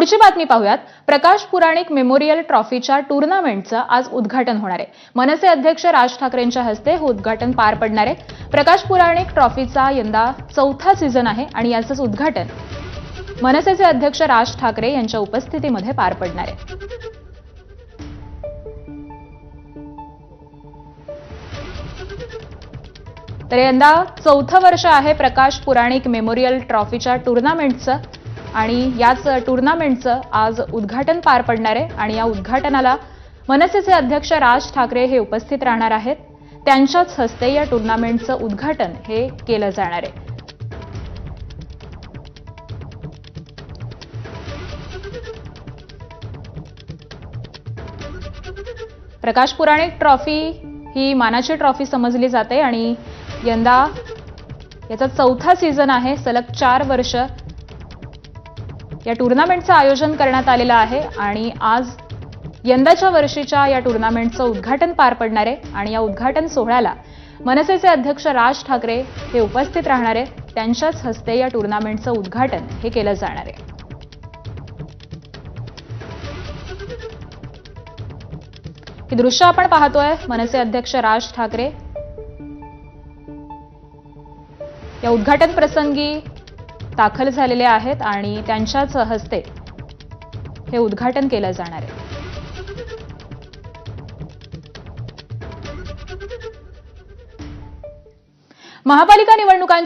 पुढची बातमी पाहूयात। प्रकाश पुराणिक मेमोरियल ट्रॉफीच्या टूर्नामेंटचं आज उद्घाटन होणार आहे। मनसे अध्यक्ष राज ठाकरेंच्या हस्ते हे उद्घाटन पार पडणार आहे। प्रकाश पुराणिक ट्रॉफीचा यंदा 4था सीझन आहे आणि याचंच उद्घाटन मनसेचे अध्यक्ष राज ठाकरे यांच्या उपस्थितीमध्ये पार पडणार आहे। तर यंदा 4थं वर्ष आहे प्रकाश पुराणिक मेमोरियल ट्रॉफीच्या टूर्नामेंटचं आणि याच टूर्नामेंटचं आज उद्घाटन पार पडणार आहे आणि या उद्घाटनाला मनसेचे अध्यक्ष राज ठाकरे हे उपस्थित राहणार आहेत। त्यांच्याच हस्ते या टूर्नामेंटचं उद्घाटन हे केलं जाणार आहे। प्रकाश पुराणिक ट्रॉफी ही मानाची ट्रॉफी समजली जाते आणि यंदा याचा 4था सीझन आहे। सलग 4 वर्ष या टूर्नामेंटचं आयोजन करण्यात आलेलं आहे आणि आज यंदाच्या वर्षीच्या या टूर्नामेंटचं उद्घाटन पार पडणार आहे आणि या उद्घाटन सोहळ्याला मनसेचे अध्यक्ष राज ठाकरे हे उपस्थित राहणार आहेत। त्यांच्याच हस्ते या टूर्नामेंटचं उद्घाटन हे केलं जाणार आहे। ही दृश्य आपण पाहतोय। मनसे अध्यक्ष राज ठाकरे या उद्घाटन प्रसंगी दाखल झालेले आहेत आणि त्यांच्याच हस्ते हे उद्घाटन केलं जाणार आहे। महापालिका निवडणुकांच्या